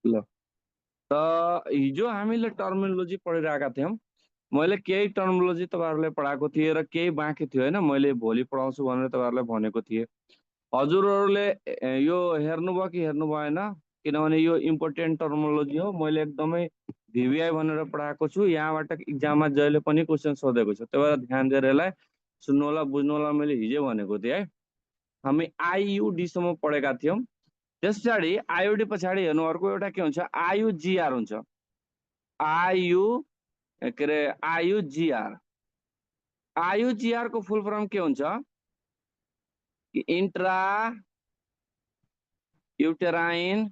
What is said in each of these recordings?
ल त हिजो हामीले टर्मिनोलोजी पढिरहेका थियौँ। मैले केही टर्मिनोलोजी तपाईँहरूलाई पढाएको थिएँ र केही बाँकी थियो होइन, मैले भोलि पढाउँछु भनेर तपाईँहरूलाई भनेको थिएँ। हजुरहरूले यो हेर्नुभयो कि हेर्नु भएन? किनभने यो इम्पोर्टेन्ट टर्मिनोलोजी हो, मैले एकदमै भिभिआई भनेर पढाएको छु। यहाँबाट इक्जाममा जहिले पनि क्वेसन सोधेको छु, त्यही भएर ध्यान दिएर यसलाई सुन्नु होला, बुझ्नु होला। मैले हिजो भनेको थिएँ है, हामी आइयुडीसम्म पढेका थियौँ। त्यस पछाडि आइयुडी पछाडि हेर्नु, अर्को एउटा के हुन्छ, आइयुजिआर हुन्छ। आइयु के अरे आइयुजिआर। आइयुजिआर को फुल फर्म के हुन्छ? Intra uterine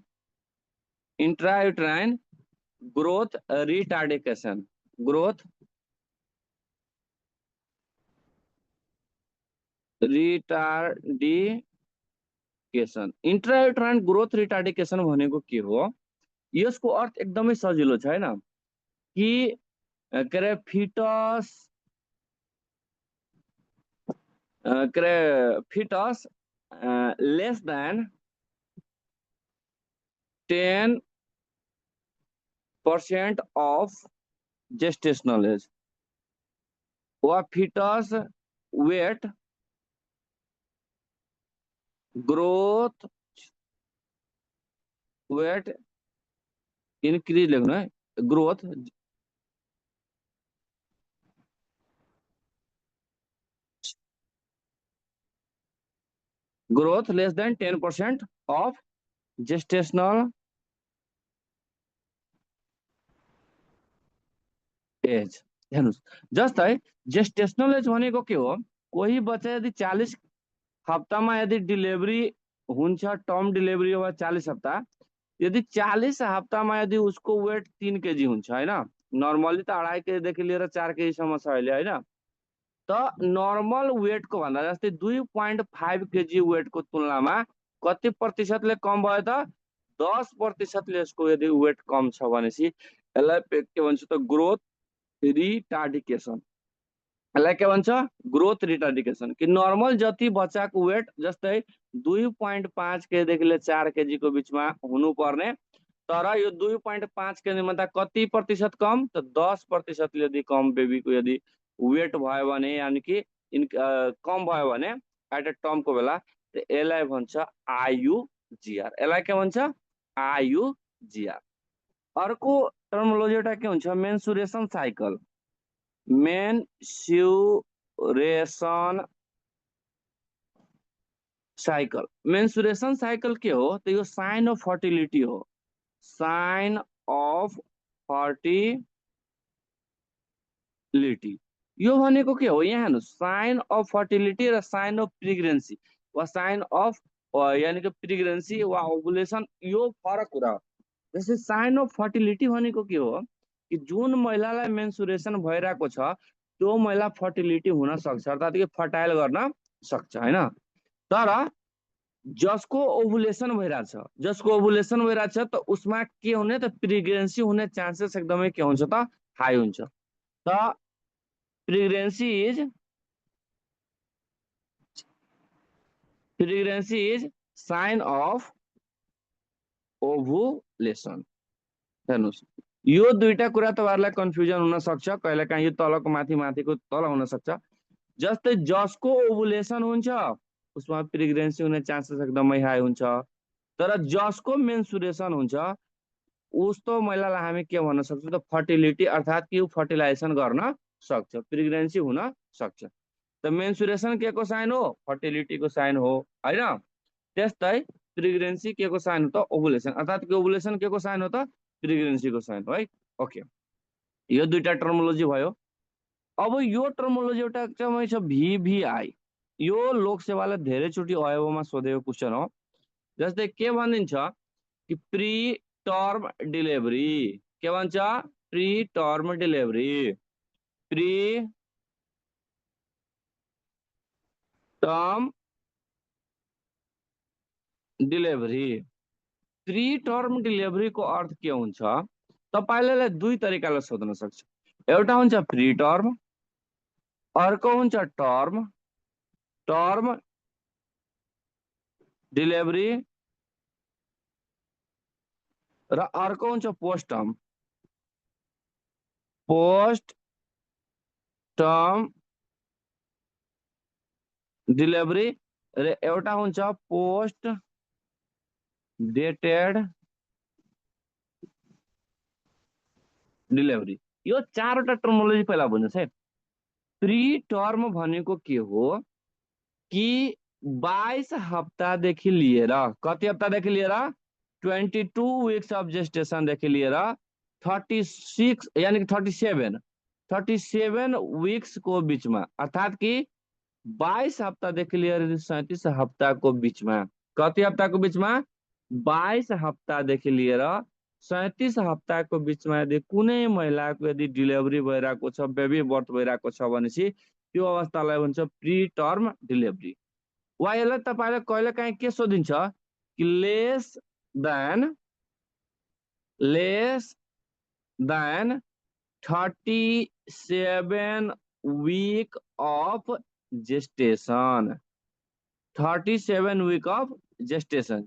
growth retardation. Growth retardation, intrauterine growth retardation भनेको के हो? यसको अर्थ एकदमै सजिलो छ हैन, कि के अरे फिटस के अरे fetus less than 10% of gestational age, वा fetus weight growth weight increase लेख्नु है, growth growth less than 10% of gestational age. हेर्नुहोस्, जस्तै जेस्टेशनल एज भनेको के हो? कोही बच्चा यदि 40 हप्तामा यदि डिलिभरी हुन्छ, टर्म डिलिभरी हो 40 हप्ता, यदि 40 हप्तामा यदि उसको वेट 3 केजी हुन्छ होइन, नर्मली त 2.5 केजीदेखि लिएर 4 केजीसम्म छ अहिले होइन, त नर्मल वेटको भन्दा जस्तै 2.5 केजी वेटको तुलनामा कति प्रतिशतले कम भयो त? 10%ले यसको यदि वेट कम छ भनेपछि यसलाई के भन्छ त? ग्रोथ रिटार्डिकेशन। यसलाई के भन्छ? ग्रोथ रिटार्डिकेशन। कि नर्मल जति बच्चाको वेट जस्तै 2.5 केजीदेखि लिएर 4 केजीको बिचमा हुनुपर्ने, तर यो 2.5 केजीमा त कति प्रतिशत कम त? 10% यदि कम बेबीको यदि वेट भयो भने, यानि कि कम भयो भने एट ए टर्मको बेला, त यसलाई भन्छ आइयुजिआर। यसलाई के भन्छ? आइयुजिआर। अर्को टर्मोलोजी एउटा के हुन्छ? Mensuration cycle. Mensuration cycle. Mensuration cycle के हो? त यो साइन अफ फर्टिलिटी हो। साइन अफ फर्टिलिटी यो भनेको के हो? यहाँ हेर्नु, साइन अफ फर्टिलिटी र साइन अफ प्रेग्नेन्सी वा साइन अफ यानी कि प्रेग्नेन्सी वा ओभुलेसन, यो फरक कुरा हो। जस्तै साइन अफ फर्टिलिटी भनेको के हो? कि जुन महिलालाई मेन्सुरेसन भइरहेको छ त्यो महिला फर्टिलिटी हुन सक्छ, अर्थात् कि फर्टाइल गर्न सक्छ होइन। तर जसको ओभुलेसन भइरहेछ, त उसमा के हुने त? प्रेग्नेन्सी हुने चान्सेस एकदमै के हुन्छ त? हाई हुन्छ। त pregnancy is sine of ovulation. हेर्नुहोस्, यो दुईटा कुरा तपाईँहरूलाई कन्फ्युजन हुन सक्छ, कहिलेकाहीँ यो तलको माथिको तल हुन सक्छ। जस्तै जसको ओभुलेसन हुन्छ उसमा प्रेग्नेन्सी हुने चान्सेस एकदमै हाई हुन्छ, तर जसको मेन्सुरेसन हुन्छ उस्तो महिलालाई हामी के भन्न सक्छौँ त? फर्टिलिटी, अर्थात् कि फर्टिलाइजेसन गर्न सक्छ, प्रेग्नेन्सी हुन सक्छ। त मेन्सुरेसन के को साइन हो? फर्टिलिटी को साइन हो होइन। त्यस्तै प्रेग्नेन्सी के को साइन हो त? ओभुलेसन, अर्थात् कि ओभुलेसन के को साइन हो त? प्रेग्नेन्सी को साइन हो है। ओके, यो दुईटा टर्मोलोजी भयो। अब यो टर्मोलोजी एउटा एकदमै छ भिभिआई। यो लोकसेवाले धेरैचोटि अयबमा सोधेको क्वेसन हो। जस्तै के भनिन्छ कि प्री टर्म डिलिभरी। के भन्छ? Pre term delivery. Pre term delivery. Pre term delivery को अर्थ के हुन्छ? तपाईँले दुई तरिकाले सोध्न सक्छ। एउटा हुन्छ प्री टर्म, अर्को हुन्छ टर्म। टर्म डिलिभरी र अर्को हुन्छ post term. Post term delivery र एउटा हुन्छ पोस्ट डेटेड डिलिभरी। यो चारवटा टर्मोलोजी पहिला बुझ्नुहोस् है। प्री टर्म भनेको के हो कि 22 हप्तादेखि लिएर, कति हप्तादेखि लिएर 22 विक्स अफ जेस्टेसनदेखि लिएर 36 यानी कि 37 विक्सको बिचमा, अर्थात् कि 22 हप्तादेखि लिएर 37 हप्ताको बिचमा, कति हप्ताको बिचमा 22 हप्तादेखि लिएर 37 हप्ताको बिचमा यदि कुनै महिलाको यदि डिलिभरी भइरहेको छ, बेबी बर्थ भइरहेको छ भनेपछि त्यो अवस्थालाई भन्छ प्री टर्म डिलिभरी। वा यसलाई तपाईँले कहिलेकाहीँ के सोधिन्छ कि less than 37 week of gestation. 37 week of gestation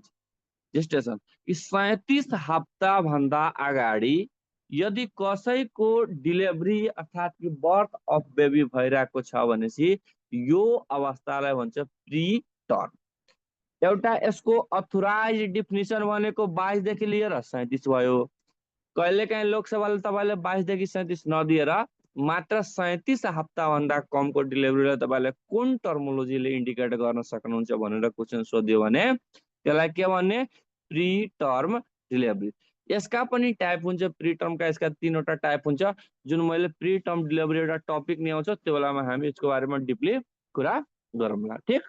कि 37 हप्ता भन्दा अगाडि यदि कसैको डिलिभरी अर्थात् कि बर्थ अफ बेबी भइरहेको छ भनेपछि यो अवस्थालाई भन्छ प्री टर्म। एउटा यसको अथोराइज डिफिनिसन भनेको 22 देखि लिएर 37 भयो। कहिलेकाहीँ लोकसभाले तपाईँले 22 देखि 37 नदिएर मात्र 37 हप्ताभन्दा कमको डिलिभरीलाई तपाईँले कुन टर्मोलोजीले इन्डिकेट गर्न सक्नुहुन्छ भनेर क्वेसन सोध्यो भने त्यसलाई के भन्ने, प्री टर्म डिलिभरी। यसका पनि टाइप हुन्छ, प्री टर्मका यसका 3वटा टाइप हुन्छ। जुन मैले प्री टर्म डिलिभरी एउटा टपिक नै आउँछ त्यो बेलामा हामी यसको बारेमा डिपली कुरा गरौँला, ठिक।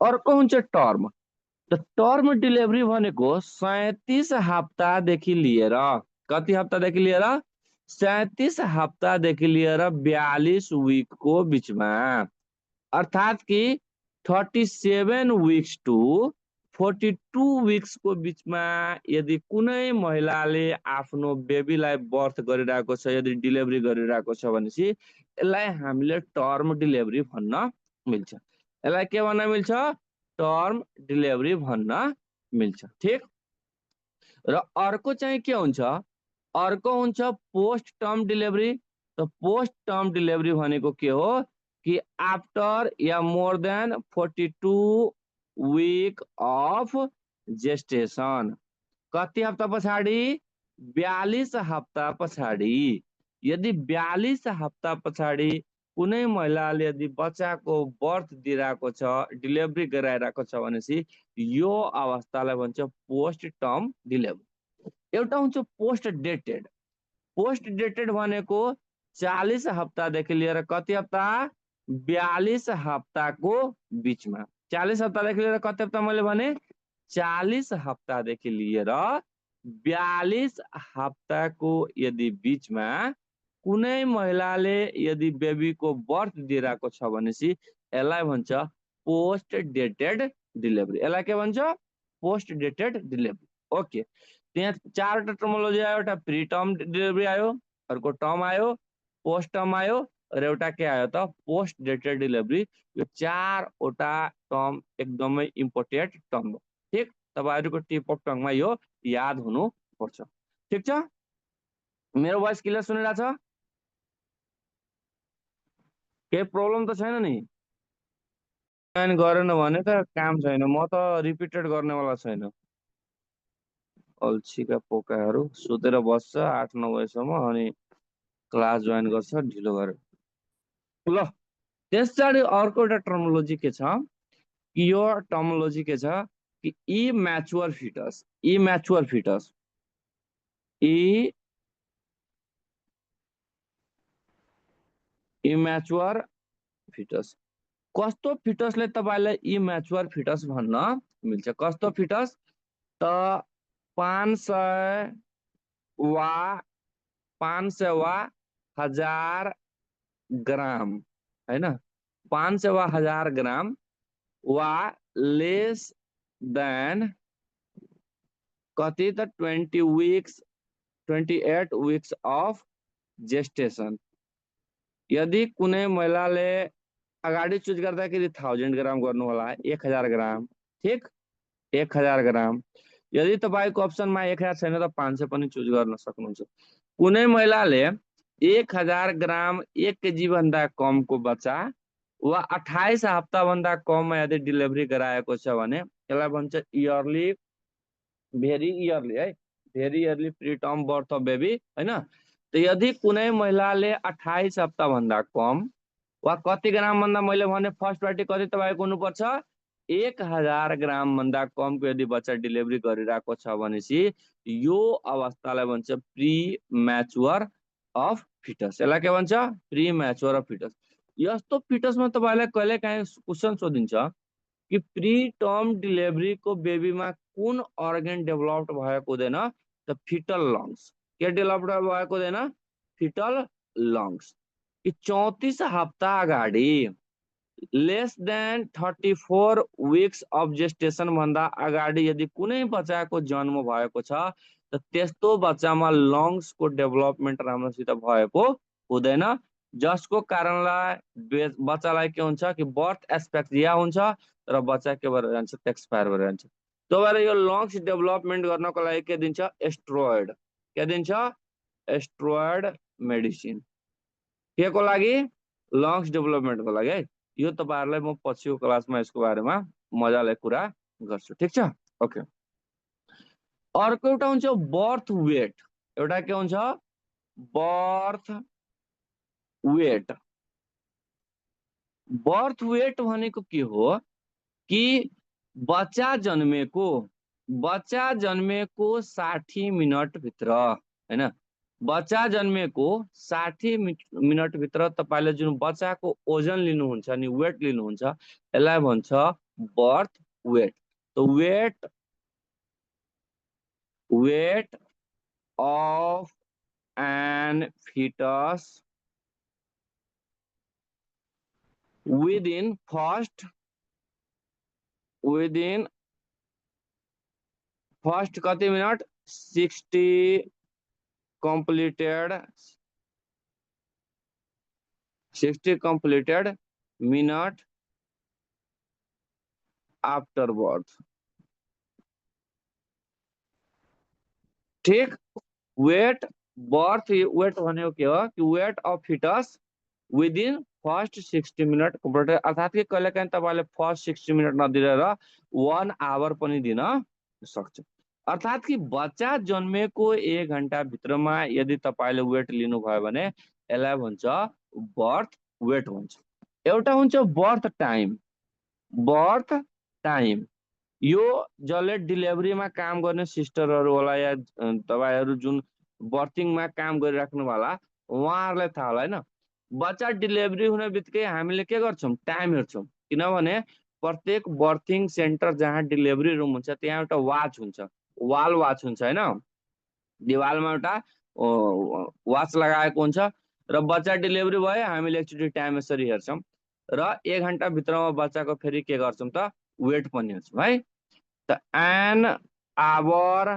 अर्को हुन्छ टर्म। टर्म डिलिभरी भनेको 37 हप्तादेखि लिएर, कति हप्तादेखि लिएर 37 हप्तादेखि लिएर 42 विकको बिचमा, अर्थात् कि 37 विक्स टु 42 विक्सको बिचमा यदि कुनै महिलाले आफ्नो बेबीलाई बर्थ गरिरहेको छ, यदि डिलिभरी गरिरहेको छ भनेपछि यसलाई हामीले टर्म डिलिभरी भन्न मिल्छ। यसलाई के भन्न मिल्छ, टर्म डिलिभरी भन्न मिल्छ, ठिक। र अर्को चाहिँ के हुन्छ, अर्को हुन्छ पोस्ट टर्म डिलिभरी। त पोस्ट टर्म डिलिभरी भनेको के हो कि आफ्टर या more than 42 week of gestation, कति हप्ता पछाडि 42 हप्ता पछाडि। यदि 42 हप्ता पछाडि कुनै महिलाले यदि बच्चाको बर्थ दिइरहेको छ, डिलिभरी गराइरहेको छ भनेपछि यो अवस्थालाई भन्छ पोस्ट टर्म डिलिभरी। एउटा हुन्छ पोस्ट डेटेड। पोस्ट डेटेड भनेको 40 हप्तादेखि लिएर कति हप्ता, 42 हप्ताको बिचमा। 40 हप्तादेखि लिएर कति हप्ता मैले भने, 40 हप्तादेखि लिएर 42 हप्ताको यदि बिचमा कुनै महिलाले यदि बेबीको बर्थ दिइरहेको छ भनेपछि यसलाई भन्छ पोस्ट डेटेड डिलिभरी। यसलाई के भन्छ, पोस्ट डेटेड डिलिभरी। ओके, त्यहाँ चारवटा टर्मोलोजी आयो। एउटा प्री टर्म डिलिभरी आयो, अर्को टर्म आयो, पोस्ट टर्म आयो र एउटा के आयो त पोस्ट डेटेड डिलिभरी। यो चारवटा टर्म एकदमै इम्पोर्टेन्ट टर्म हो, ठिक। तपाईँहरूको टिप अफ टङमा यो याद हुनुपर्छ, ठिक छ। मेरो भोइस क्लियर सुनिरहेछ? केही प्रब्लम त छैन नि? जोइन गरेन भने त काम छैन, म त रिपिटेड गर्नेवाला छैन। अल्छीका पोकाहरू सुतेर बस्छ 8-9 बजेसम्म अनि क्लास जोइन गर्छ ढिलो गरेर। ल, त्यस पछाडि अर्को एउटा टर्मोलोजी के छ कि यो टर्मोलोजी के छ कि immature fetus. Immature fetus, immature fetus. कस्तो फिटसले तपाईँलाई इम्याच्योर फिटस भन्न मिल्छ? कस्तो फिटस त 500 वा 1000 ग्राम, हैन, 500 वा 1000 ग्राम वा लेस देन कति त 28 विक्स अफ जेस्टेसन। यदि कुनै महिलाले अगाडि चुज गर्दाखेरि 1000 ग्राम गर्नु होला, 1000 ग्राम, ठिक, 1000 ग्राम। यदि तपाईँको अप्सनमा 1000 छैन त 500 पनि चुज गर्न सक्नुहुन्छ। कुनै महिलाले 1000 ग्राम 1 केजी भन्दा कमको बच्चा वा 28 हप्ताभन्दा कममा यदि डेलिभरी गराएको छ भने यसलाई भन्छ इयरली, भेरी इयरली है, very early preterm birth of baby हैन। त यदि कुनै महिलाले 28 हप्ताभन्दा कम वा कति ग्राम भन्दा मैले भने फर्स्ट पार्टी कति तपाईँको हुनुपर्छ 1000 ग्राम भन्दा कमको यदि बच्चा डेलिभरी गरिरहेको छ भनेपछि यो अवस्थालाई भन्छ प्री म्याच्योर अफ फिटस। यसलाई के भन्छ प्री म्याच्योर अफ फिटस। यस्तो फिटसमा तपाईँलाई कहिलेकाहीँ क्वेसन सोधिन्छ कि प्री टर्म डेलिभरीको बेबीमा कुन अर्गन डेभलप्ड भएको हुँदैन त फिटल लङ्स। के डेभलप्ड भएको हुँदैन फिटल लङ्स। कि 34 हप्ता अगाडि लेस देन 34 विक्स अफ जेस्टेसन भन्दा अगाडि यदि कुनै बच्चाको जन्म भएको छ त त्यस्तो बच्चामा लङ्सको डेभलपमेन्ट राम्रोसित भएको हुँदैन, जसको कारणलाई बच्चालाई के हुन्छ कि बर्थ एस्पेक्सिया हुन्छ र बच्चा के भएर जान्छ एक्सपायर भएर जान्छ। त्यो भएर यो लङ्स डेभलपमेन्ट गर्नको लागि के दिन्छ एस्ट्रोइड। के दिन्छ एस्ट्रोइड मेडिसिन। के को लागि लङ्स डेभलपमेन्टको लागि है। यो तपाईहरुलाई म पछिको क्लासमा यसको बारेमा मजाले कुरा गर्छु, ठीक छ। ओके, अर्को एउटा हुन्छ बर्थ वेट। एउटा के हुन्छ बर्थ वेट। बर्थ वेट भनेको के हो कि बच्चा जन्मेको 60 मिनट भित्र हैन, बच्चा जन्मेको 60 मिनट भित्र तपाईले जुन बच्चाको ओजन लिनुहुन्छ नि वेट लिनुहुन्छ यसलाई भन्छ बर्थ वेट। तो weight of an fetus within first कति minute 60 completed minute after birth। ठीक, वेट बर्थ वेट भनेको के हो कि weight of fetus within first 60 minute completed. अर्थात कि कहिलेकाहीँ तपाईले फर्स्ट 60 मिनट नदिएर 1 आवर पनि दिन सक्छ। अर्थात कि बच्चा जन्मेको 1 घण्टा भित्रमा यदि तपाईले वेट लिनुभयो भने यसलाई भन्छ बर्थ वेट भन्छ। एउटा हुन्छ बर्थ टाइम। बर्थ टाइम यो जसले डेलिभरीमा काम गर्ने सिस्टरहरु होला या तपाईहरु जुन बर्थिङमा काम गरिराख्नु होला उहाँहरुलाई थाहा होला हैन। बच्चा डेलिभरी हुने बित्तिकै हामीले के गर्छौं टाइम हेर्छौं, किनभने प्रत्येक बर्थिङ सेन्टर जहाँ डेलिभरी रुम हुन्छ त्यहाँ एउटा वाच हुन्छ, वाल वाच हुन्छ हैन। दिवालमा एउटा वाच लगाएको हुन्छ र बच्चा डेलिभरी भयो हामीले एकचोटी टाइम यसरी हेर्छौं र 1 घण्टा भित्रमा बच्चाको फेरि के गर्छौं त वेट पनि हेर्छौं है। त एन आवर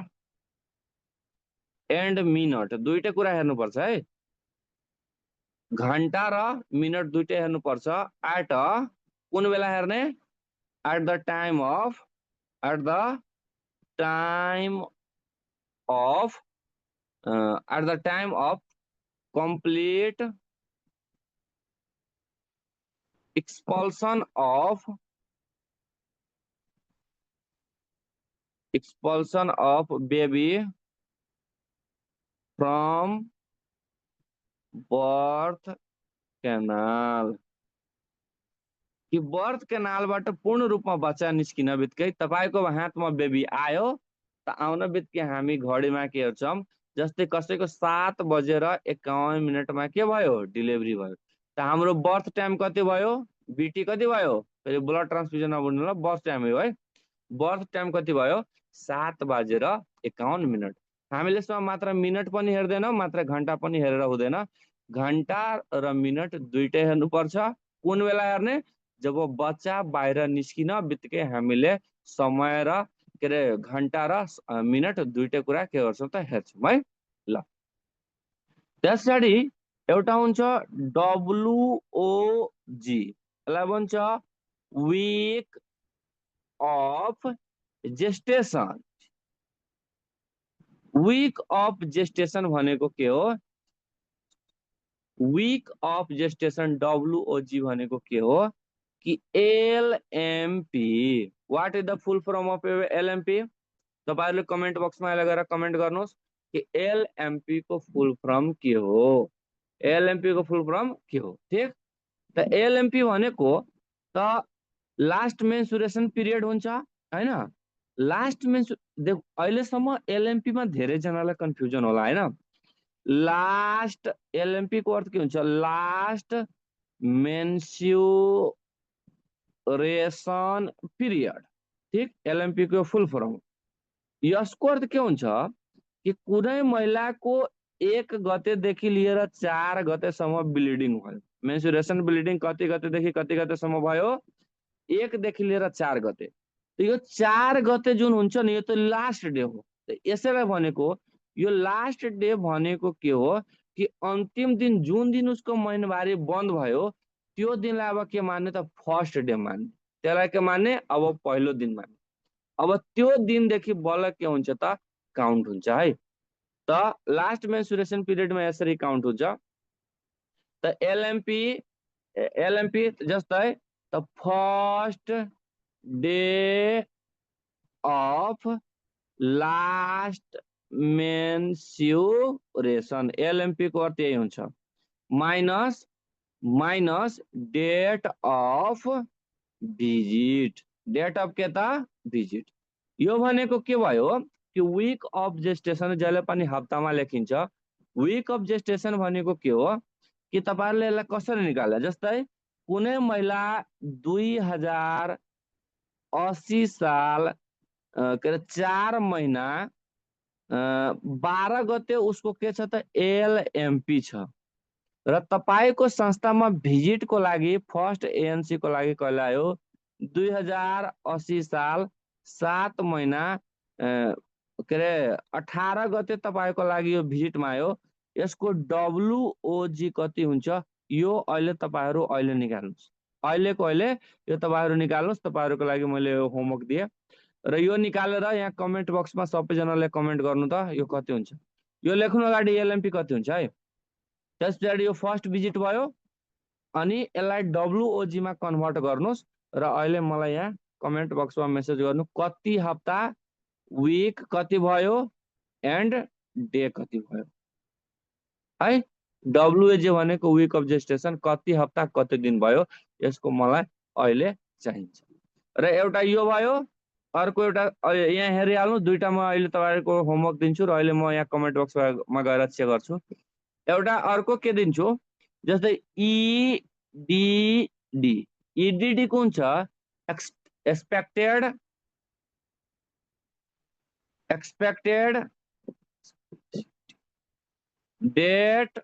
एन्ड मिनट दुईटै कुरा हेर्नुपर्छ है। घण्टा र मिनट दुईटै हेर्नुपर्छ। एट कुन बेला हेर्ने at the time of complete expulsion of baby from birth canal। कि बर्थ केनालबाट पूर्ण रूपमा बच्चा निस्किन बित्तिकै तपाईको हातमा बेबी आयो त आउन बित्तिकै हामी घडीमा के हेर्छौं, जस्तै कसैको 7:51 मा के भयो डेलिभरी भयो त हाम्रो बर्थ टाइम कति भयो बीटी कति भयो, फेरि ब्लड ट्रान्सफ्युजन नबुझ्नु ल बर्थ टाइम हो है। बर्थ टाइम कति भयो 7:51। हामीले यसमा मात्र मिनट पनि हेर्दैनौं मात्र घण्टा पनि हेरेर हुँदैन, घण्टा र मिनट दुईटै हेर्नुपर्छ। कुन बेला हेर्ने जब बच्चा बाहिर निस्किन बित्तिकै हामीले समय र के रे घण्टा र मिनट दुईटै कुरा के गर्छौं त हेर्छौं है। ल त्यसपछि एउटा हुन्छ डब्लुओजी, यसलाई भन्छ वीक अफ जेस्टेसन। वीक अफ जेस्टेसन भनेको के हो? वीक अफ जेस्टेसन WOG भनेको के हो कि LMP। What is the full form of LMP? तपाईहरुले कमेन्ट बक्समा लगेर कमेन्ट गर्नुहोस् कि LMP को फुल फर्म के हो? LMP को फुल फर्म के हो? ठीक, त LMP भनेको त लास्ट मेन्सुरेसन पिरियड हुन्छ हैन? लास्ट देख अहिलेसम्म LMP मा धेरै जनालाई कन्फ्युजन होला हैन? लास्ट LMP को अर्थ के हुन्छ? Last mensuration period. ठीक, LMP को फुल फर्म। यसको अर्थ के हुन्छ कि कुनै महिलाको 1 गतेदेखि लिएर 4 गतेसम्म ब्लिडिङ भयो। मेन्सुरेसन ब्लिडिङ कति गतेदेखि कति गतेसम्म भयो? 1 देखि लिएर 4 गते। त यो 4 गते जुन हुन्छ नि, यो त लास्ट डे हो। त यसैलाई भनेको यो लास्ट डे भनेको के हो कि अन्तिम दिन, जुन दिन उसको महिनावारी बन्द भयो त्यो दिनलाई अब के मान्ने त? फर्स्ट डे मान्ने। त्यसलाई के मान्ने? अब पहिलो दिन मान्ने। अब त्यो दिनदेखि बल्ल के हुन्छ त? काउन्ट हुन्छ है। त लास्ट मेन्सुरेसन पिरियडमा यसरी काउन्ट हुन्छ। त LMP जस्तै त first day of last menstruation, LMP को अर्थ यही हुन्छ। Minus date of visit. Date of के त? भिजिट। यो भनेको के भयो कि वीक अफ जेस्टेसन, जहिले पनि हप्तामा लेखिन्छ। वीक अफ जेस्टेसन भनेको के हो कि तपाईहरुले यसलाई कसरी निकाल्ला? जस्तै कुनै महिला 2080 साल के अरे 4 महिना 12 गते उसको के छ त? LMP छ। र तपाईको संस्थामा भिजिटको लागि फर्स्ट ANC को लागि कहिले आयो? 2080 साल 7 महिना के अरे 18 गते तपाईको लागि यो भिजिटमा आयो। यसको WOG कति हुन्छ? यो अहिले तपाईहरु अहिले निकाल्नुस्। अहिले यो तपाईहरु निकाल्नुस्। तपाईहरुको लागि मैले होमवर्क दिए र यो निकालेर यहाँ कमेन्ट बक्समा सबैजनाले कमेन्ट गर्नु त यो कति हुन्छ। यो लेख्नु अगाडि LMP कति हुन्छ है। त्यसपछि यो फर्स्ट भिजिट भयो अनि यसलाई WOG मा कन्भर्ट गर्नुस् र अहिले मलाई यहाँ कमेन्ट बक्समा मेसेज गर्नु कति हप्ता, वीक कति भयो एन्ड डे कति भयो है। WOG भनेको वीक अफ जेस्टेसन, कति हप्ता कति दिन भयो, यसको मलाई अहिले चाहिन्छ। र एउटा यो भयो, अर्को एउटा यहाँ हेरिहाल्नु। दुईटा म अहिले तपाईहरुको होमवर्क दिन्छु र अहिले म यहाँ कमेन्ट बक्समा गएर चेक गर्छु। एउटा अर्को के दिन्छु, जस्तै EDD। EDD कुन छ? Expected date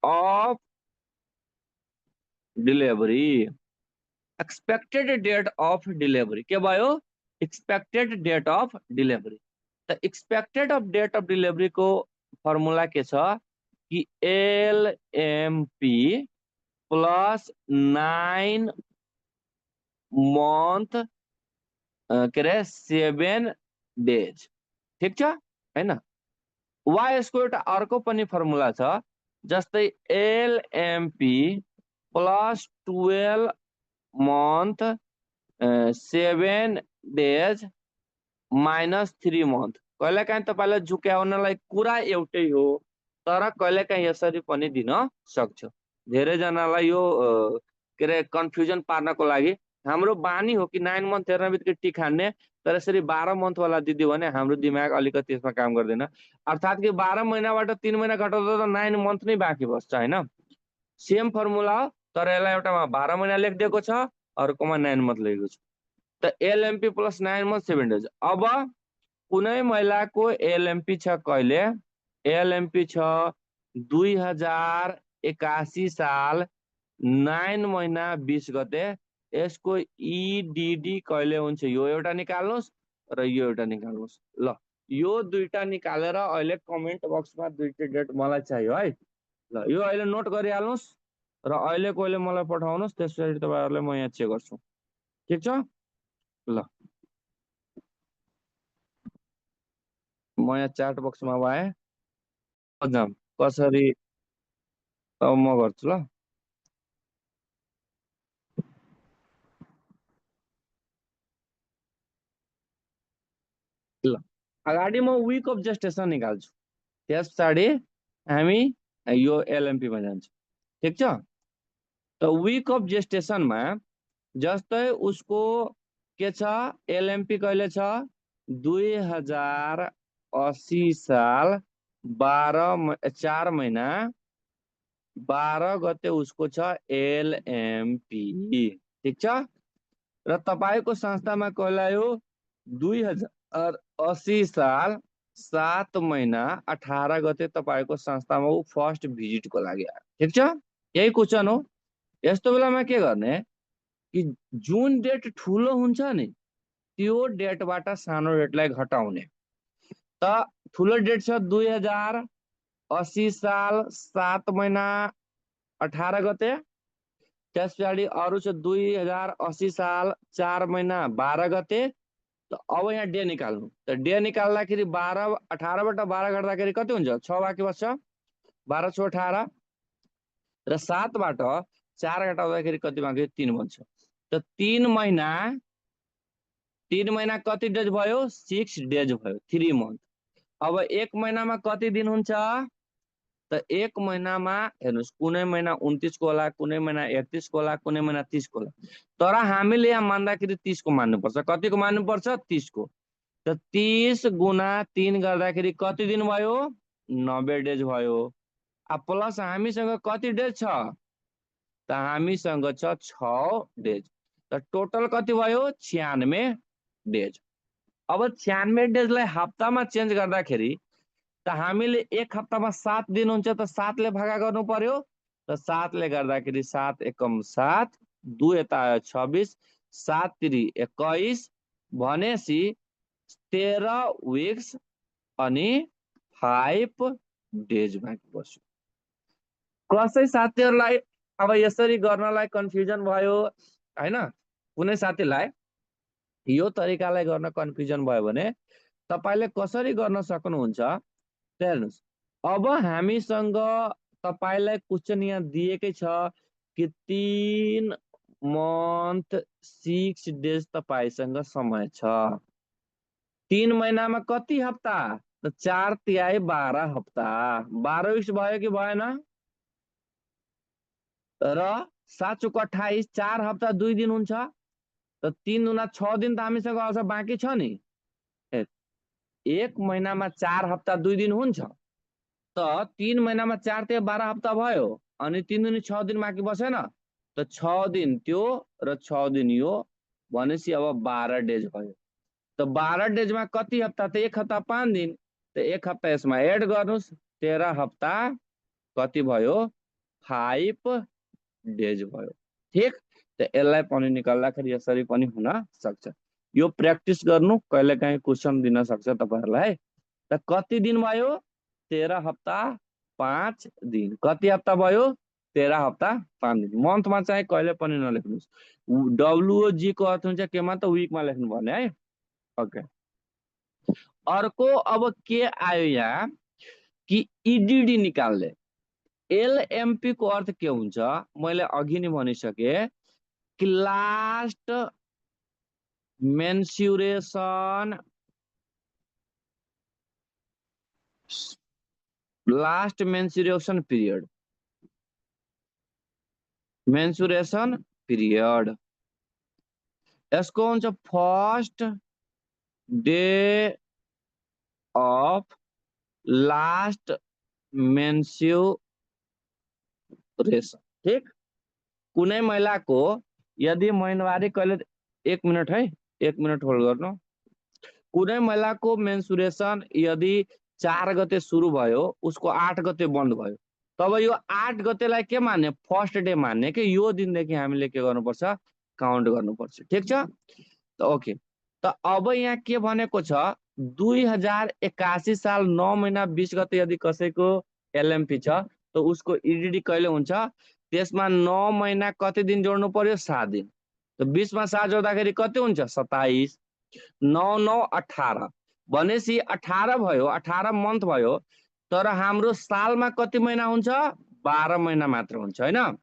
of delivery। Expected date of delivery के भयो? Expected date of delivery. त expected of date of delivery को फर्मुला के छ कि LMP प्लस 9 month के रे 7 days। ठीक छ हैन? वा यसको एउटा अर्को पनि फर्मुला छ। जस्तै LMP plus 12 month 7 days minus 3 month। कहिलेकाहीँ तपाईलाई झुक्याउनलाई कुरा एउटै हो, तर कहिलेकाहीँ यसरी पनि दिन सक्छ। धेरै जनालाई यो के रे कन्फ्युजन पार्नको लागि हाम्रो बानी हो कि 9 month हेर्न बित्तिकै टिक हान्ने, तर यसरी 12 month वाला दिदियो भने हाम्रो दिमाग अलिकति यसमा काम गर्दैन। अर्थात कि 12 महिनाबाट 3 महिना घटाउँदा त 9 month नै बाँकी बस्छ हैन? सेम फर्मुला हो, तर यसलाई एउटामा 12 महिना लेखिदिएको छ, अर्कोमा 9 month लेखेको छ। त LMP प्लस 9 month 7 days। अब कुनै महिलाको LMP छ कहिले? LMP छ 2081 साल 9 महिना 20 गते। यसको EDD कहिले हुन्छ? यो एउटा निकाल्नुस् र यो एउटा निकाल्नुस्। ल यो दुईटा निकालेर अहिले कमेन्ट बक्समा दुईटा डेट मलाई चाहियो है। ल यो अहिले नोट गरिहाल्नुस् र अहिले मलाई पठाउनुस्। त्यसपछि तपाईहरुले म यहाँ चेक गर्छु। ठीक छ? ल म यहाँ च्याट बक्समा भए जाम कसरी अब म गर्छु ल। ल अगाडि म विक अफ जेस्टेसन निकाल्छु, त्यस पछाडि हामी यो एलएमपी मा जान्छौँ, ठिक छ। त विक अफ जेस्टेसनमा जस्तै उसको के छ, एलएमपी कहिले छ 2080 साल 4 महिना 12 गते उसको छ एलएमपी, ठिक छ। र तपाईँको संस्थामा कहिले आयो 2080 साल 7 महिना 18 गते तपाईँको संस्थामा ऊ फर्स्ट भिजिटको लागि आयो, ठिक छ। यही क्वेसन हो। यस्तो बेलामा के गर्ने कि जुन डेट ठुलो हुन्छ नि त्यो डेटबाट सानो डेटलाई घटाउने। त ठुलो डेट छ 2080 साल 7 महिना 18 गते, त्यस पछाडि अरू छ 2080 साल 4 महिना 12 गते। त अब यहाँ डे निकाल्नु, त डे निकाल्दाखेरि 18बाट 12 गर्दाखेरि कति हुन्छ 6 बाँकी बच्छ, 12 6 18 र 7बाट 4 घटाउँदाखेरि कति बाँकी 3 बन्छ। त 3 महिना कति डेज भयो 6 डेज भयो, 3 मन्थ। अब एक महिनामा कति दिन हुन्छ, त एक महिनामा हेर्नुहोस् कुनै महिना 29 को होला, कुनै महिना 31 को होला, कुनै महिना 30 को होला। तर हामीले यहाँ मान्दाखेरि 30 को मान्नुपर्छ। कतिको मान्नुपर्छ 30 को। त 30 गुणा 3 गर्दाखेरि कति दिन भयो 90 डेज भयो। अब प्लस हामीसँग कति डेज छ, त हामीसँग छ 6 डेज। त टोटल कति भयो 96 डेज। अब 96 डेजलाई हप्तामा चेन्ज गर्दाखेरि त हामीले एक हप्तामा 7 दिन हुन्छ, त 7 ले भागा गर्नु पर्यो। त 7 ले गर्दाखेरि 7 एकम 7 2 यता 26 7 3 21 भनेसी 13 विक्स अनि 5 डेज बाँकी बस्यो। कसै साथीहरूलाई अब यसरी गर्नलाई कन्फ्युजन भयो हैन, कुनै साथीलाई यो तरिकालाई गर्न कन्फ्युजन भयो भने तपाईले कसरी गर्न सक्नुहुन्छ त हेर्नुस्। अब हामीसँग तपाईलाई क्वेशन यहाँ दिएकै छ कि 3 मन्थ 6 डेज तपाईसँग समय छ। 3 महिनामा कति हप्ता, त 4 तिहाई 12 हप्ता। 12 विक्स भयो कि भएन, र 7 चौको 28 4 हप्ता 2 दिन हुन्छ। त 3 दुना 6 दिन त हामीसँग अझ बाँकी छ नि। एक महिनामा 4 हप्ता 2 दिन हुन्छ, त 3 महिनामा 4 तिहाई 12 हप्ता भयो अनि 3 दुनी 6 दिन बाँकी बसेन। त 6 दिन त्यो र 6 दिन यो भनेपछि अब 12 डेज भयो। त 12 डेजमा कति हप्ता, त एक हप्ता 5 दिन। त एक हप्ता यसमा एड गर्नुस्, 13 हप्ता कति भयो 5 डेज भयो, ठिक। त यसलाई पनि निकाल्दाखेरि यसरी पनि हुन सक्छ। यो प्र्याक्टिस गर्नु, कहिलेकाहीँ क्वेसन दिन सक्छ तपाईहरुलाई। त कति दिन भयो 13 हप्ता 5 दिन। कति हप्ता भयो 13 हप्ता 5 दिन। मन्थमा चाहिँ कहिले पनि नलेख्नुस्। डब्लुओजी को अर्थ हुन्छ केमा, त विकमा लेख्नु पर्ने है। ओके, अर्को अब के आयो यहाँ कि इडिडी निकाल्ने। एलएमपी को अर्थ के हुन्छ, मैले अघि नै भनिसके कि last mensuration period, mensuration period. यसको हुन्छ first day of last mensuration, ठीक। कुनै महिलाको यदि महिनावारी कहिले, एक मिनट है, एक मिनट होल्ड गर्नु। कुनै महिलाको मेन्सुरेसन यदि 4 गते सुरु भयो, उसको 8 गते बन्द भयो, तब यो 8 गतेलाई के मान्ने, फर्स्ट डे मान्ने कि यो दिनदेखि हामीले के गर्नुपर्छ काउन्ट गर्नुपर्छ, ठिक छ। त ओके, त अब यहाँ के भनेको छ 2081 साल 9 महिना 20 गते यदि कसैको एलएमपी छ, त उसको इडिडी कहिले हुन्छ, त्यसमा 9 महिना कति दिन जोड्नु पर्यो 7 दिन। त 20 मा 7 जोड्दाखेरि कति हुन्छ 27, 9 9 18। भनेपछि 18 भयो, 18 मन्थ भयो, तर हाम्रो सालमा कति महिना हुन्छ? 12 महिना मात्र हुन्छ हैन।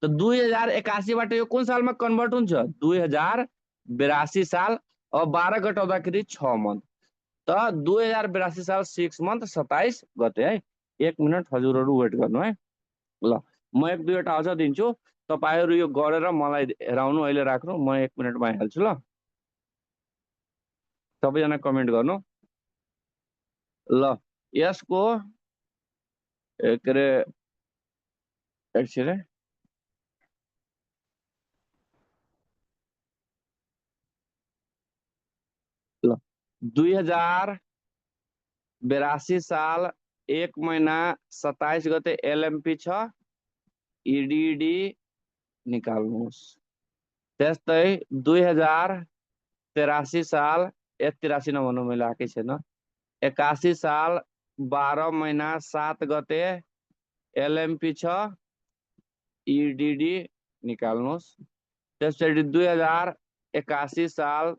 त 2081 बाट यो कुन सालमा कन्भर्ट हुन्छ? 2082 साल। अब 12 घटाउँदाखेरि 6 मन्थ। त 2082 साल 6 मन्थ 27 गते है। 1 मिनट हजुरहरू वेट गर्नु है। ल म 1-2 वटा अझ दिन्छु, तपाईहरु यो गरेर मलाई हेराउनु, अहिले राख्नु, म 1 मिनटमा आइहाल्छु ल। सबैजना कमेन्ट गर्नु ल। यसको के अरे एकछिन है। ल 2082 साल 1 महिना 27 गते एलएमपी छ, ईडीडी निकाल्नुहोस्। त्यस्तै 2083 साल 83 नभन्नु, मैले आएकै छैन, 81 साल 12 महिना 7 गते एलएमपी छ, ईडीडी निकाल्नुहोस्। त्यसपछि 2081 साल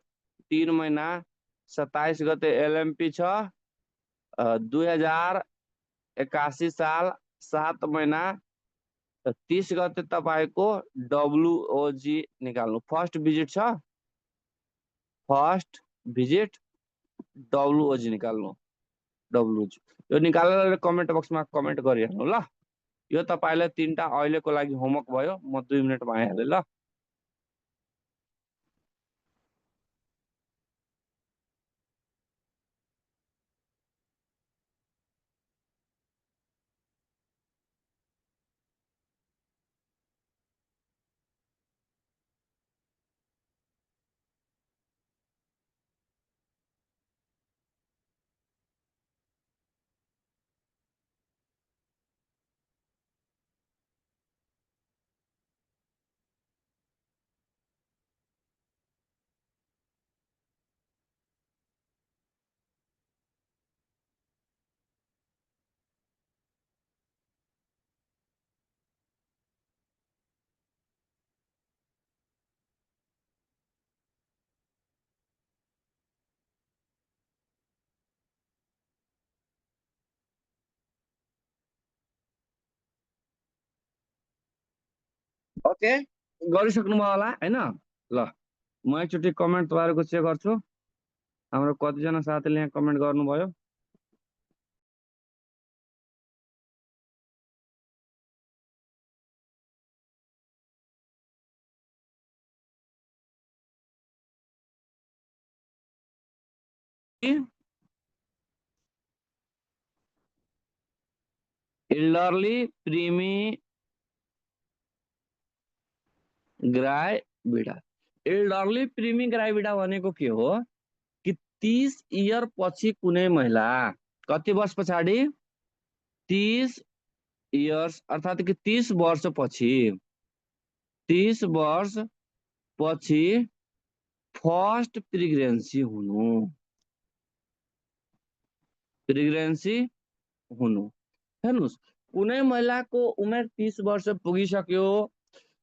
3 महिना 27 गते एलएमपी छ, 2081 साल 7 महिना 30 गते तपाईको डब्लुओजी निकाल्नु। फर्स्ट भिजिट छ, फर्स्ट भिजिट डब्लुओजी निकाल्नु। डब्लुओजी यो निकालेर कमेन्ट बक्समा कमेन्ट गरिहाल्नु ल। यो तपाईलाई 3टा अहिलेको लागि होमवर्क भयो। म 2 मिनेटमा आइहालेँ ल। ओके, गरिसक्नुभयो होला हैन? ल म एकचोटि कमेन्ट तपाईहरुको चेक गर्छु। हाम्रो कतिजना साथीले यहाँ कमेन्ट गर्नुभयो? इल्डरली प्रिमी ग्राइविडा। इल्डरली प्रिमी ग्राइविडा भनेको के हो कि 30 इयर पछि कुनै महिला, कति वर्ष पछाडि? 30 इयर्स, अर्थात कि 30 वर्ष पछि, 30 वर्ष पछि फर्स्ट प्रेग्नेन्सी हुनु, प्रेग्नेन्सी हुनु। हेर्नुस्, कुनै महिलाको उमेर 30 वर्ष पुगिसक्यो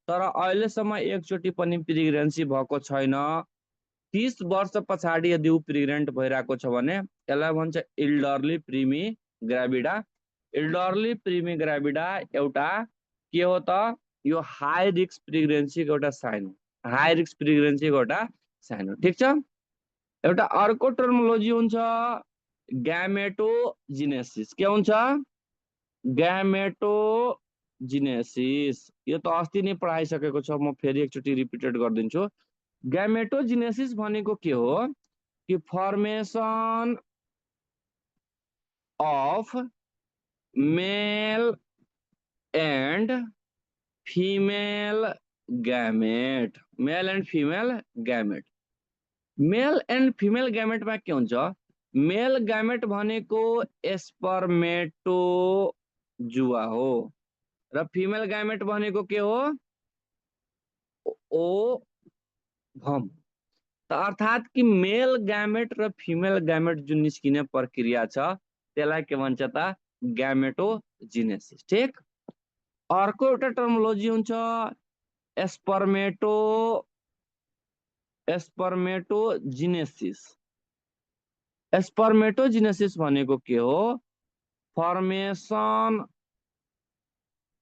तर अहिलेसम्म एकचोटि पनि प्रेग्नेन्सी भएको छैन, 30 वर्ष पछाडि यदि ऊ प्रेग्नेन्ट भइरहेको छ भने यसलाई भन्छ इल्डरली प्रिमी ग्राभिडा। इल्डरली प्रिमी ग्राभिडा एउटा के हो त? यो हाई रिस्क प्रेग्नेन्सीको एउटा साइन हो। हाई रिस्क प्रेग्नेन्सीको एउटा साइन हो। ठिक छ। एउटा अर्को टर्मोलोजी हुन्छ ग्यामेटोजिनेसिस। के हुन्छ? ग्यामेटोजिनेसिस। यो त अस्ति नै पढाइसकेको छ, म फेरि एकचोटि रिपिटेड गरिदिन्छु। ग्यामेटोजिनेसिस भनेको के हो कि formation of male and female gamete. Male and female gamete. Male and female ग्यामेटमा के हुन्छ? मेल ग्यामेट भनेको स्पर्मेटोजुआ हो र फिमेल ग्यामेट भनेको के हो? ओभम। त अर्थात कि मेल ग्यामेट र फिमेल ग्यामेट जुन निस्किने प्रक्रिया छ त्यसलाई के भन्छ त? ग्यामेटोजिनेसिस। ठीक। अर्को एउटा टर्मोलोजी हुन्छ स्पर्मेटोजिनेसिस। स्पर्मेटोजेनेसिस भनेको के हो? फर्मेसन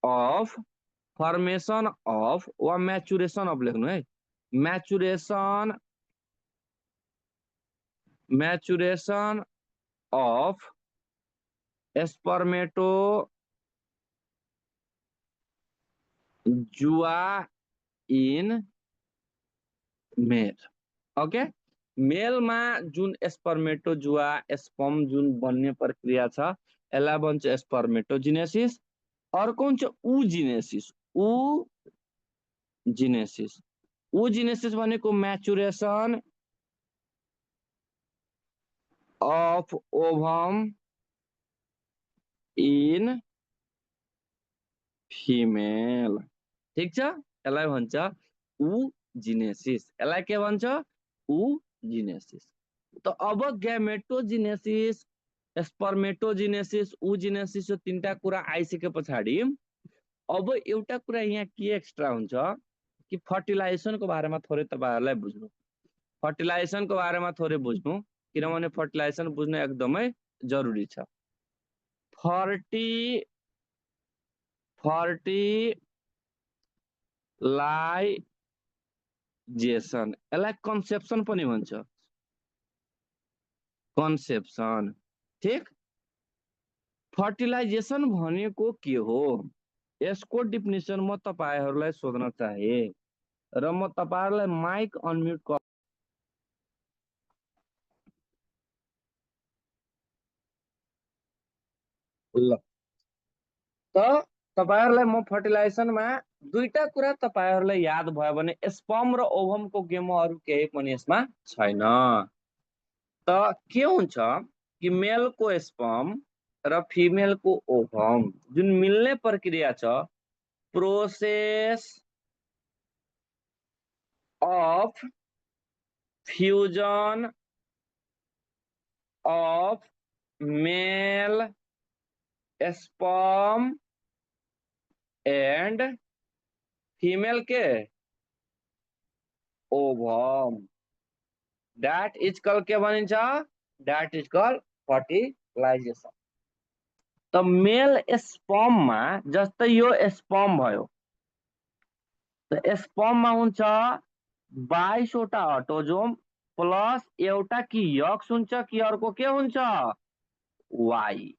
अफ वा मैचुरेशन अफ लेख्नु है, maturation of spermatozoa in male. Okay, male में जुन स्पर्मेटोजुआ स्पर्म जुन बन्ने प्रक्रिया छ यसलाई भन्छ स्पर्मेटोजेनेसिस। अर्को हुन्छ ऊजिनेसिस। ऊजिनेसिस भनेको maturation of ovum in female. ठीक छ, यसलाई भन्छ ऊजिनेसिस। यसलाई के भन्छ? ऊजिनेसिस। तो अब ग्यामेटोजेनेसिस, स्पर्मेटोजेनेसिस, ऊजिनेसिस यो तीनटा कुरा आइसके पछाडि अब एउटा कुरा यहाँ के एक्स्ट्रा हुन्छ कि फर्टिलाइजेसन को बारेमा थोरै तपाईहरुलाई बुझ्नु, फर्टिलाइजेसन को बारेमा थोरै बुझ्नु, किनभने फर्टिलाइजेसन बुझ्नु एकदमै जरुरी छ। फर्टिलाइजेसन यसलाई कन्सेप्सन पनि भन्छ, कन्सेप्सन। ठीक, फर्टिलाइजेसन भनेको के हो? यसको डिफिनेसन म तपाईहरुलाई सोध्न चाहे र म तपाईहरुलाई माइक अनम्युट गर। ल त तपाईहरुलाई म फर्टिलाइजेसनमा दुईटा कुरा तपाईहरुलाई याद भयो भने स्पर्म र ओभम को गेममा अरु केही पनि यसमा छैन। त के हुन्छ कि मेल को स्पर्म र फिमेल को ओभम जुन मिल्ने प्रक्रिया छ, process of fusion of mail sperm and female के ओभम, दैट इज कॉल के भनिन्छ? That is call fertilisation. त मेल स्पर्म में जस्तै यो स्पर्म भयो, त स्पर्म में हुन्छ 22 वटा अटोजोम प्लस एउटा कि यक्स हुन्छ कि अर्को के हुन्छ? वाई।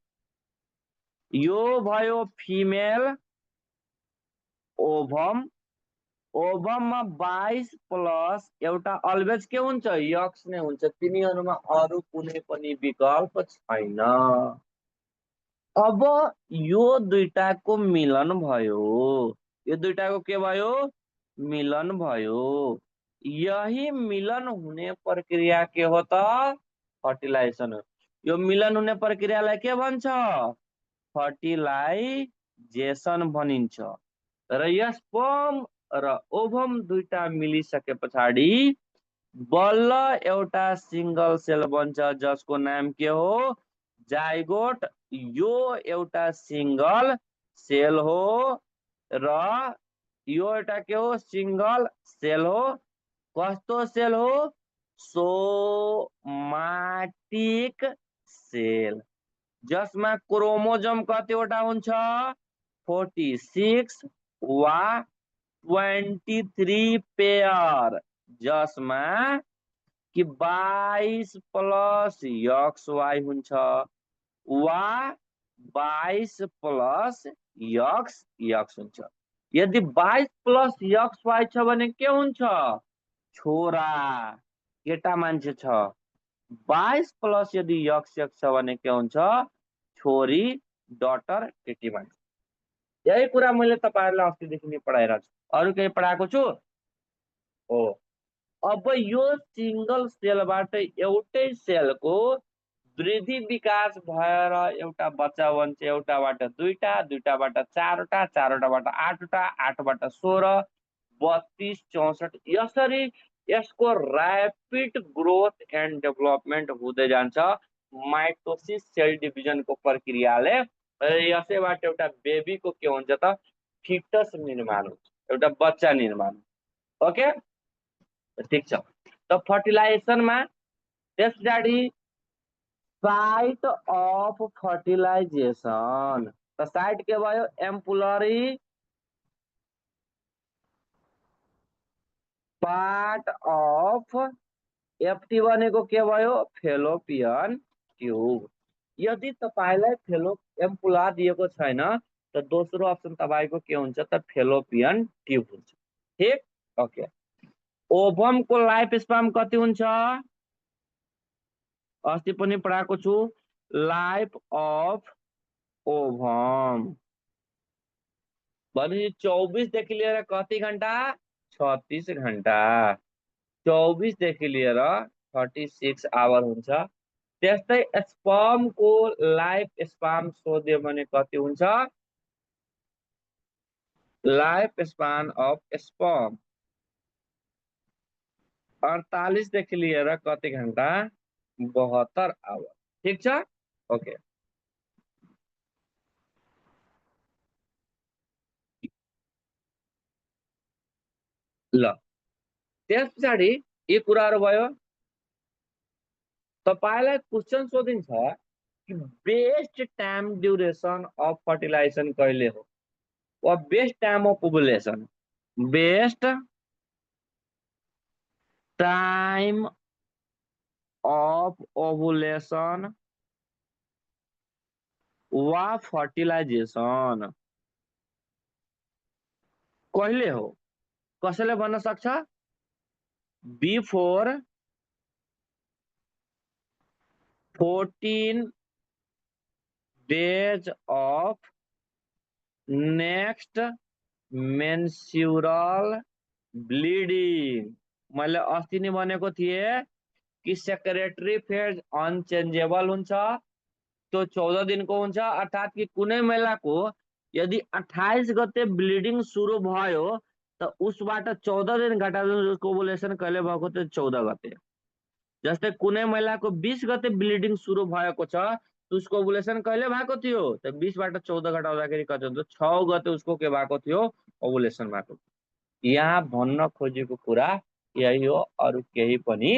यो भयो फीमेल ओभम, ओभम में 22 प्लस एउटा अलवेज के हुन्छ? यक्स नै हुन्छ, तिनीहरुमा अरु कुनै पनि विकल्प छैन। अब यो दुईटाको मिलन भयो, यो दुईटाको के भयो? मिलन भयो। यही मिलन हुने प्रक्रिया के हो त? फर्टिलाइजेसन हो। यो मिलन हुने प्रक्रियालाई के भन्छ? फर्टिलाइजेसन भनिन्छ। र यस स्पर्म र ओभम दुईटा मिलिसके पछाडि बल्ल एउटा सिंगल सेल बन्छ जसको नाम के हो? जाइगोट। यो एउटा सिंगल सेल हो र यो एउटा के हो? सिंगल सेल हो। कस्तो सेल हो? सोमाटिक सेल, जसमा क्रोमोजोम कतिवटा हुन्छ? 46 वा 23 पेयर, जसमा कि 22 प्लस यक्स वाई हुन्छ वा 22 प्लस यक्स यक्स हुन्छ। यदि 22 प्लस यक्स वाई छ भने के हुन्छ? छोरा, केटा मान्छे छ। 22 प्लस यदि यक्स यक्स छ भने के हुन्छ? छोरी, डटर, केटी मान्छे। यही कुरा मैले तपाईहरुलाई अस्तिदेखि नै पढाइरहेको छु। अरु केही पढाएको छु? हो। अब यो सिंगल सेलबाट एउटै सेलको वृद्धि विकास भएर एउटा बच्चा बन्छ, एउटाबाट दुईटा, दुईटाबाट चारवटा, चारवटाबाट आठवटा, आठबाट 16, 32, 64, यसरी यसको र्यापिड ग्रोथ एन्ड डेभलपमेन्ट हुँदै जान्छ माइटोसिस सेल डिभिजन को प्रक्रियाले। यसैबाट एउटा बेबी को के हुन्छ त? फिटस निर्माण हुन्छ, एउटा बच्चा निर्माण। ओके, ठीक छ। त फर्टिलाइजेसन में त्यस पछाडि साइट अफ फर्टिलाइजेसन तो साइट के भयो एम्पुलरी पार्ट अफ एफटी भनेको के भयो फेलोपियन ट्यूब यदि तपाईलाई एम्पुला दिएको छैन त दोस्रो अप्सन तपाईको के हुन्छ त फेलोपियन ट्यूब हुन्छ ठीक ओके ओभम को लाइफ स्पान कति हुन्छ अस्ति पनि पढाएको छु लाइफ अफ ओभम भनेपछि 24 देखि लिएर कति घण्टा 36 घण्टा 24 देखि लिएर 36 आवर हुन्छ त्यस्तै स्पर्म को लाइफ स्पान सोध्यो भने कति हुन्छ लाइफ स्पान अफ स्पर्म 48 देखि लिएर कति घण्टा 72 आवर ठीक छ ओके ल त्यस पछाडि यी कुराहरु भयो तपाईलाई क्वेशन सोधिन्छ कि best time duration of fertilization कहिले हो वा best time of ovulation best time of ovulation वा फर्टिलाइजेशन कहिले हो कसैले भन्न सक्छ before 14 days of next menstrual bleeding मैले अस्ति नै भनेको थिए कि सेक्रेटरी फेज अनचेन्जेबल हुन्छ त्यो 14 दिन को हुन्छ अर्थात कि कुनै महिलाको यदि 28 गते ब्लिडिङ सुरु भयो त उसबाट 14 दिन घटाउँदा उसको ओभुलेसन कहिले भएको त 14 गते जस्तै कुनै महिलाको 20 गते ब्लिडिङ सुरु भएको छ उसको ओभुलेसन कहिले भएको थियो त 20 बाट 14 घटाउँदाखेरि कति हुन्छ 6 गते उसको के भएको थियो ओभुलेसन भएको यहाँ भन्न खोजेको कुरा यही हो अरु केही पनि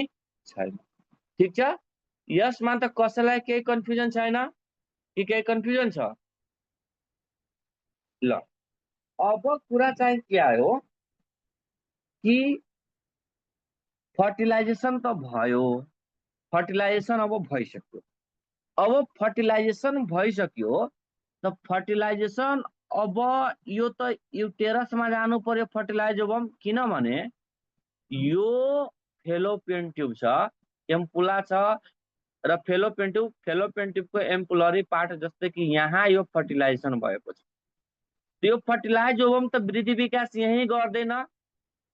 छैन ठीक छ यसमा त कसैलाई केही कन्फ्युजन छैन कि केही कन्फ्युजन छ ल अब कुरा चाहिँ के आयो कि फर्टिलाइजेसन त भयो फर्टिलाइजेसन अब भइसक्यो अब फर्टिलाइजेसन भइसक्यो त फर्टिलाइजेसन अब यो त युटेरसमा जानु पर्यो फर्टिलाइज ओभम किनभने यो फेलोपियन ट्यूब छ एम्पुला छ र फेलोपियन ट्यूबको एम्पुलरी पार्ट जस्तै कि यहाँ यो फर्टिलाइजेसन भएको छ त्यो फर्टिलाइज ओभम त वृद्धि विकास यही गर्दैन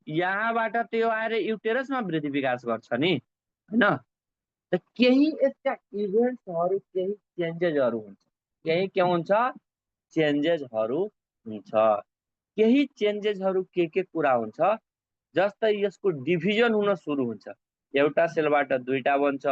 यहाँबाट त्यो आएर युटेरसमा वृद्धि विकास गर्छ नि हैन त केही यसका इभेन्ट्सहरु केही चेन्जेसहरु हुन्छ केही के हुन्छ चेन्जेसहरु हुन्छ केही चेन्जेसहरु के कुरा हुन्छ जस्तै यसको डिभिजन हुन सुरु हुन्छ एउटा सेलबाट दुईटा बन्छ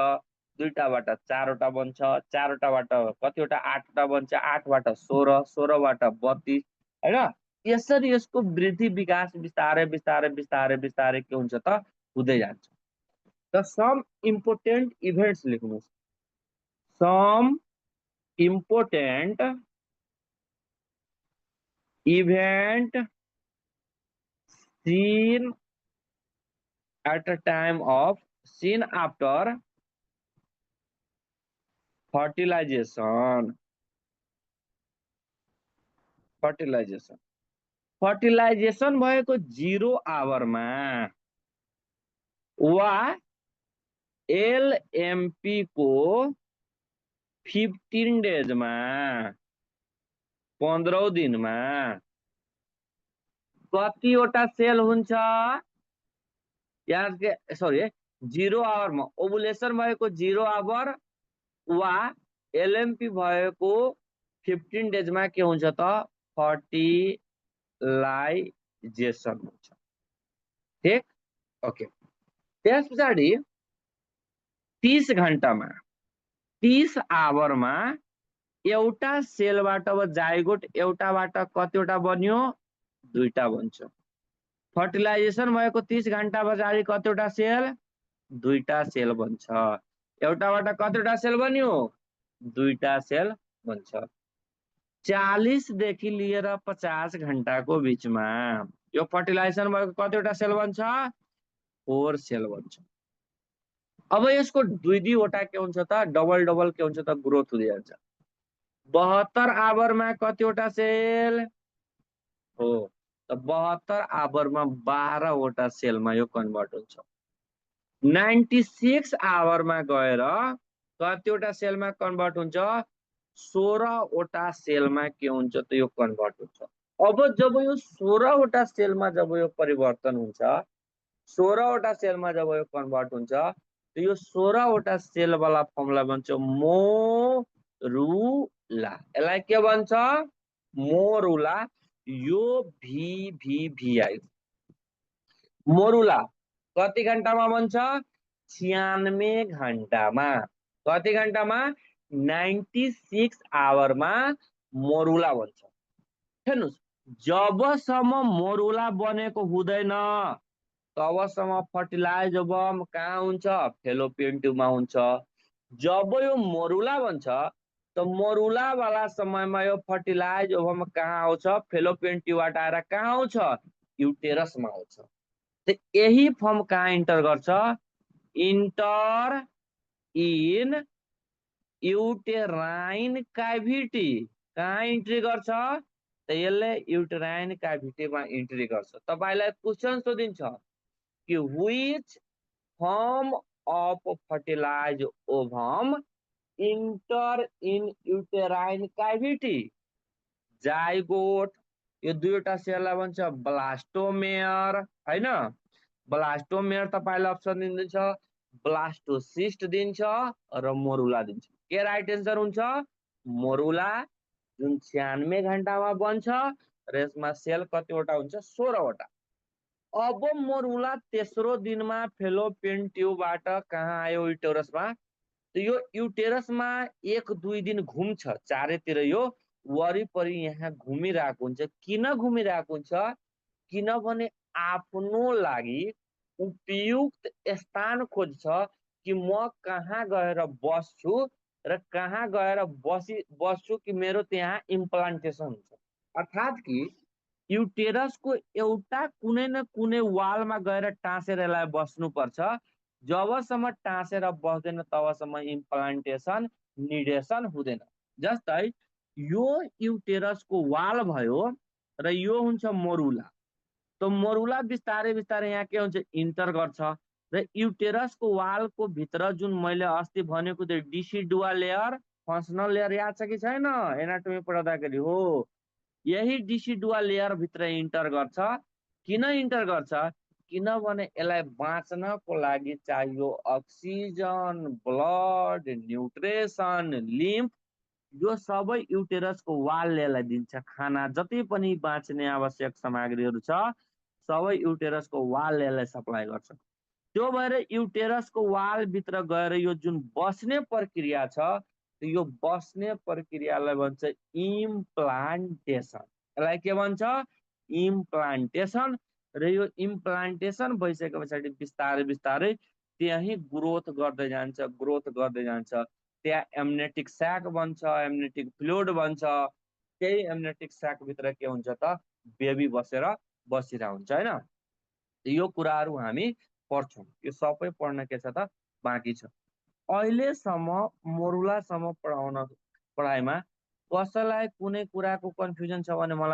दुईटाबाट चारवटा बन्छ चारवटाबाट कतिवटा आठवटा बन्छ आठबाट 16 16बाट 32 हैन यसरी यसको वृद्धि विकास बिस्तारै बिस्तारै बिस्तारै बिस्तारै के हुन्छ त हुँदै जान्छ त सम इम्पोर्टेन्ट इभेन्ट्स लेख्नुस् some important event seen at a time of seen after fertilization fertilization भएको 0 आवरमा वा एलएमपी को 15 डेज मा 15 दिनमा कतिवटा सेल हुन्छ यहाँ के सरी 0 आवरमा ओभुलेसन भएको 0 आवर वा एलएमपी भएको 15 डेज मा के हुन्छ त फर्टिलाइजेसन हुन्छ ठीक ओके त्यस पछाडि 30 घण्टामा 30 आवरमा एउटा सेलबाट अब जाइगोट एउटाबाट कतिवटा बन्यो दुईटा बन्छ फर्टिलाइजेसन भएको 30 घण्टा पछाडि कतिवटा सेल दुईटा सेल बन्छ एउटाबाट कतिवटा सेल बन्यो 2टा सेल बन्छ 40 देखि लिएर 50 घण्टाको बीचमा यो फर्टिलाइजेसन भएको कतिवटा सेल बन्छ 4 सेल बन्छ अब यसको दुईवटा के हुन्छ त डबल डबल के हुन्छ त ग्रोथ हुँदै जान्छ 72 आवरमा कतिवटा सेल हो त 72 आवरमा 12 वटा सेलमा यो कन्भर्ट हुन्छ 96 आवरमा गएर कतिवटा सेलमा कन्भर्ट हुन्छ 16 वटा सेलमा के हुन्छ त यो कन्भर्ट हुन्छ अब जब यो 16 वटा सेलमा जब यो परिवर्तन हुन्छ 16 वटा सेलमा जब यो कन्भर्ट हुन्छ त यो 16 वटा सेल वाला फर्मुला भन्छ मोरुला यसलाई के भन्छ मोरुला यो भी आयो मोरुला कति घण्टामा बन्छ 96 घण्टामा कति घण्टामा 96 आवरमा मोरुला बन्छ हेर्नुस् जबसम्म मोरुला बनेको हुँदैन तबसम्म फर्टिलाइज बम कहाँ हुन्छ फेलोपियन ट्युबमा हुन्छ जब यो मोरुला बन्छ त मोरुला वाला समयमा यो फर्टिलाइज ओभम कहाँ आउँछ फेलोपियन ट्युबबाट आएर कहाँ आउँछ युटेरसमा आउँछ त यही फर्म कहाँ इन्टर गर्छ इन्टर इन युटेराइन क्याभिटी कहाँ इन्ट्री गर्छ त यसले युटेराइन क्याभिटीमा इन्ट्री गर्छ तपाईलाई क्वेशन सोधिन्छ कि which form of fertilized ovum enter in uterine cavity zygote यो दुईवटा सेललाई भन्छ ब्लास्टोमेयर हैन ब्लास्टोमेयर तपाईलाई अप्सन दिन्छ ब्लास्टोसिस्ट दिन्छ र मोरुला दिन्छ के राइट आन्सर हुन्छ मोरुला जुन 96 घण्टामा बन्छ र यसमा सेल कतिवटा हुन्छ 16 वटा अब मोरुला तेस्रो दिनमा फेलोपियन ट्युबबाट कहाँ आयो युटेरसमा त यो युटेरसमा 1-2 दिन घुम्छ चारैतिर यो वरिपरि यहाँ घुमिरहेको हुन्छ किन घुमिरहेको हुन्छ किनभने आफ्नो लागि उपयुक्त स्थान खोज्छ कि म कहाँ गएर बस्छु र कहाँ गएर बस्छु कि मेरो त्यहाँ इम्प्लान्टेसन हुन्छ अर्थात् कि युटेरसको एउटा कुनै न कुनै वालमा गएर टाँसेर यसलाई बस्नुपर्छ जबसम्म टाँसेर बस्दैन तबसम्म इम्प्लान्टेसन निडेसन हुँदैन जस्तै यो युटेरसको वाल भयो र यो हुन्छ मोरुला त मोरुला बिस्तारै बिस्तारै यहाँ के हुन्छ इन्टर गर्छ र युटेरसको वालको भित्र जुन मैले अस्ति भनेको त्यो डिसिडुआ लेयर फङ्सनल लेयर याद छ कि छैन एनाटोमी पढ्दाखेरि हो यही डिसिडुआ लेयर भित्र इन्टर गर्छ किन इन्टर गर्छ किनभने यसलाई बाँच्नको लागि चाहियो अक्सिजन ब्लड न्युट्रिसन लिम्फ यो सबै युटेरसको वालले यसलाई दिन्छ खाना जति पनि बाँच्ने आवश्यक सामग्रीहरू छ सबै युटेरसको वालले यसलाई सप्लाई गर्छ त्यो भएर युटेरसको वाल भित्र गएर यो जुन बस्ने प्रक्रिया छ यो बस्ने प्रक्रियालाई भन्छ इम्प्लान्टेसन यसलाई के भन्छ इम्प्लान्टेसन र यो इम्प्लान्टेसन भइसके पछाडि बिस्तारै बिस्तारै त्यही ग्रोथ गर्दै जान्छ त्यहाँ एम्नेटिक स्याक बन्छ एम्नेटिक फ्लुइड बन्छ त्यही एम्नेटिक स्याक भित्र के हुन्छ त बेबी बसिरहेको हुन्छ हैन यो कुराहरू हामी पढ्छौं यो सबै पढ्न के छ त बाँकी छ अहिलेसम्म मोरुलासम्म पढाइमा कसैलाई कुनै कुराको कन्फ्युजन छ भने मलाई